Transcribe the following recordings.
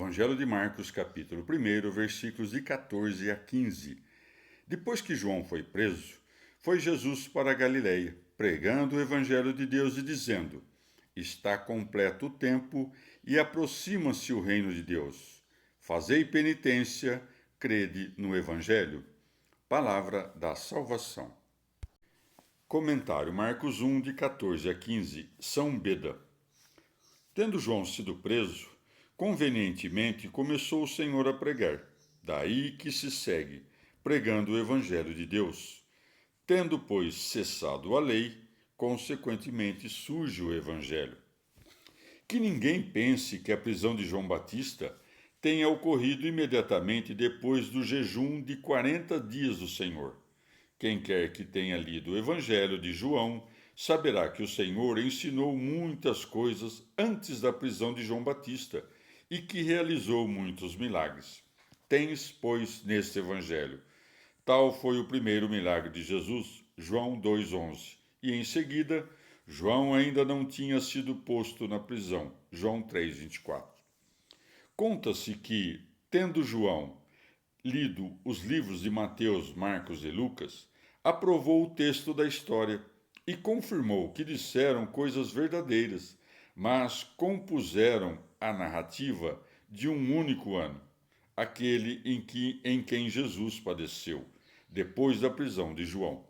Evangelho de Marcos, capítulo 1, versículos de 14 a 15. Depois que João foi preso, foi Jesus para a Galiléia, pregando o Evangelho de Deus e dizendo: Está completo o tempo e aproxima-se o reino de Deus. Fazei penitência, crede no Evangelho. Palavra da salvação. Comentário Marcos 1, de 14 a 15. São Beda. Tendo João sido preso, convenientemente começou o Senhor a pregar. Daí que se segue, pregando o Evangelho de Deus. Tendo, pois, cessado a lei, consequentemente surge o Evangelho. Que ninguém pense que a prisão de João Batista tenha ocorrido imediatamente depois do jejum de 40 dias do Senhor. Quem quer que tenha lido o Evangelho de João saberá que o Senhor ensinou muitas coisas antes da prisão de João Batista e que realizou muitos milagres. Tens, pois, neste Evangelho. Tal foi o primeiro milagre de Jesus, João 2,11. E em seguida, João ainda não tinha sido posto na prisão, João 3,24. Conta-se que, tendo João lido os livros de Mateus, Marcos e Lucas, aprovou o texto da história e confirmou que disseram coisas verdadeiras, mas compuseram a narrativa de um único ano, aquele em quem Jesus padeceu, depois da prisão de João.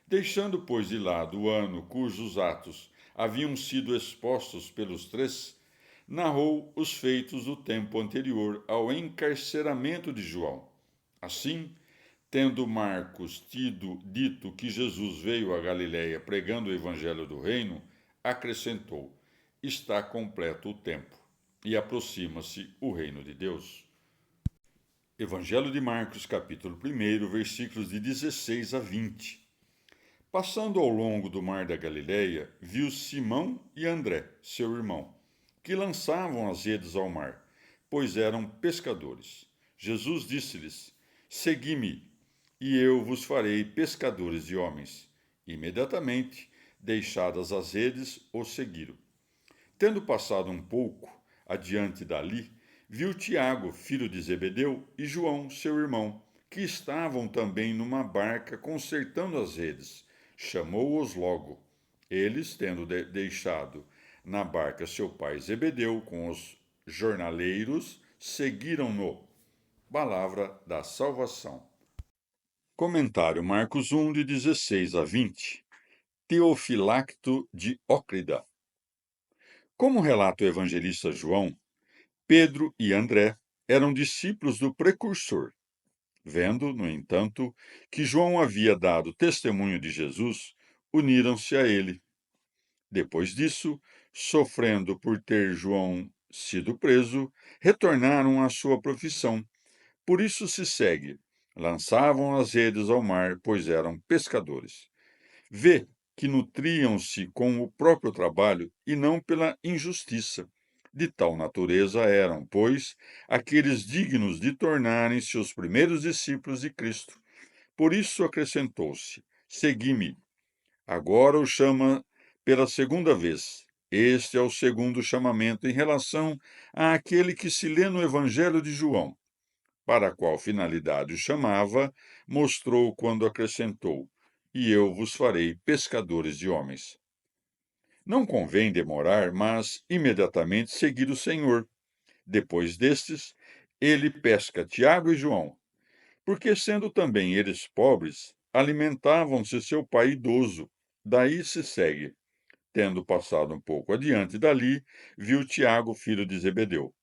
Deixando, pois, de lado o ano cujos atos haviam sido expostos pelos três, narrou os feitos do tempo anterior ao encarceramento de João. Assim, tendo Marcos dito que Jesus veio a Galiléia pregando o evangelho do reino, acrescentou: Está completo o tempo e aproxima-se o reino de Deus. Evangelho de Marcos, capítulo 1, versículos de 16 a 20. Passando ao longo do mar da Galiléia, viu Simão e André, seu irmão, que lançavam as redes ao mar, pois eram pescadores. Jesus disse-lhes: Segui-me, e eu vos farei pescadores de homens. Imediatamente, deixadas as redes, o seguiram. Tendo passado um pouco adiante dali, viu Tiago, filho de Zebedeu, e João, seu irmão, que estavam também numa barca consertando as redes. Chamou-os logo. Eles, tendo deixado na barca seu pai Zebedeu com os jornaleiros, seguiram-no. Palavra da salvação. Comentário Marcos 1, de 16 a 20. Teofilacto de Ócrida. Como relata o evangelista João, Pedro e André eram discípulos do precursor. Vendo, no entanto, que João havia dado testemunho de Jesus, uniram-se a ele. Depois disso, sofrendo por ter João sido preso, retornaram à sua profissão. Por isso se segue: lançavam as redes ao mar, pois eram pescadores. Vê que nutriam-se com o próprio trabalho e não pela injustiça. De tal natureza eram, pois, aqueles dignos de tornarem-se os primeiros discípulos de Cristo. Por isso acrescentou-se: Segui-me. Agora o chama pela segunda vez. Este é o segundo chamamento em relação àquele que se lê no Evangelho de João. Para qual finalidade o chamava, mostrou quando acrescentou: E eu vos farei pescadores de homens. Não convém demorar, mas imediatamente seguir o Senhor. Depois destes, ele pesca Tiago e João, porque, sendo também eles pobres, alimentavam-se seu pai idoso. Daí se segue. Tendo passado um pouco adiante dali, viu Tiago, filho de Zebedeu.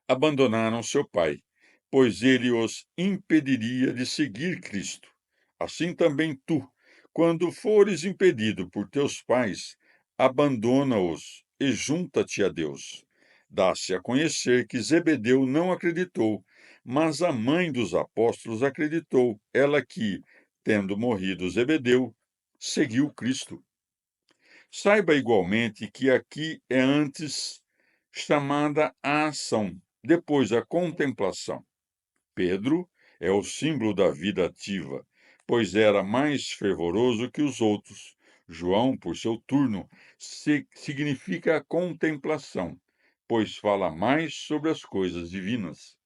Abandonaram seu pai, pois ele os impediria de seguir Cristo. Assim também tu, quando fores impedido por teus pais, abandona-os e junta-te a Deus. Dá-se a conhecer que Zebedeu não acreditou, mas a mãe dos apóstolos acreditou, ela que, tendo morrido Zebedeu, seguiu Cristo. Saiba igualmente que aqui é antes chamada a ação, depois a contemplação. Pedro é o símbolo da vida ativa, pois era mais fervoroso que os outros. João, por seu turno, significa contemplação. pois fala mais sobre as coisas divinas.